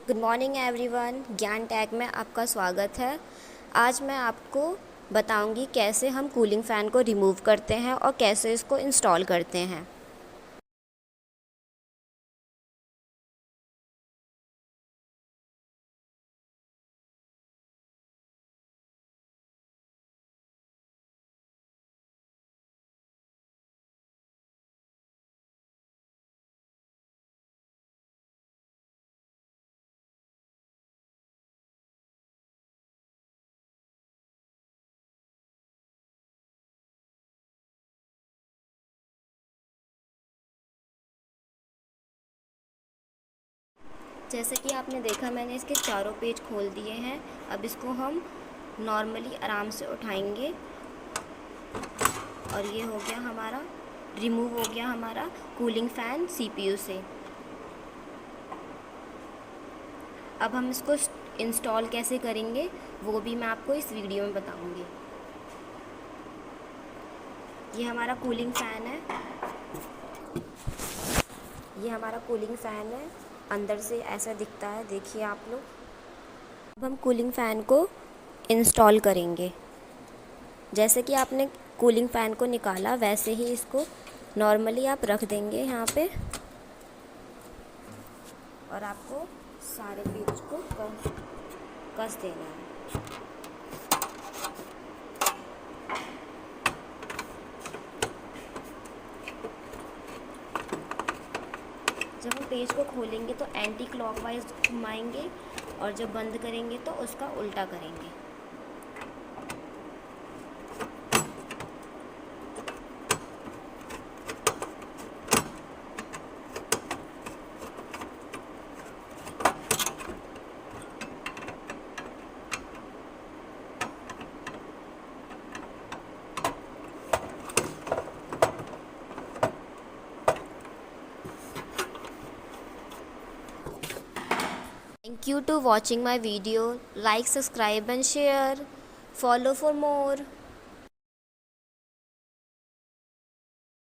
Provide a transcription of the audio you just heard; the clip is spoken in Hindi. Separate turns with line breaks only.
गुड मॉर्निंग एवरीवन, ज्ञान टैग में आपका स्वागत है। आज मैं आपको बताऊंगी कैसे हम कूलिंग फ़ैन को रिमूव करते हैं और कैसे इसको इंस्टॉल करते हैं। जैसे कि आपने देखा, मैंने इसके चारों पेज खोल दिए हैं। अब इसको हम नॉर्मली आराम से उठाएंगे और ये हो गया हमारा रिमूव, हो गया हमारा कूलिंग फ़ैन सीपीयू से। अब हम इसको इंस्टॉल कैसे करेंगे वो भी मैं आपको इस वीडियो में बताऊंगी। ये हमारा कूलिंग फ़ैन है, ये हमारा कूलिंग फ़ैन है। अंदर से ऐसा दिखता है, देखिए आप लोग। अब हम कूलिंग फ़ैन को इंस्टॉल करेंगे। जैसे कि आपने कूलिंग फ़ैन को निकाला वैसे ही इसको नॉर्मली आप रख देंगे यहाँ पे, और आपको सारे पेज को कस देना है। जब हम पेज को खोलेंगे तो एंटी क्लॉकवाइज घुमाएंगे और जब बंद करेंगे तो उसका उल्टा करेंगे। Thank you to watching my video. Like, subscribe and share. Follow for more.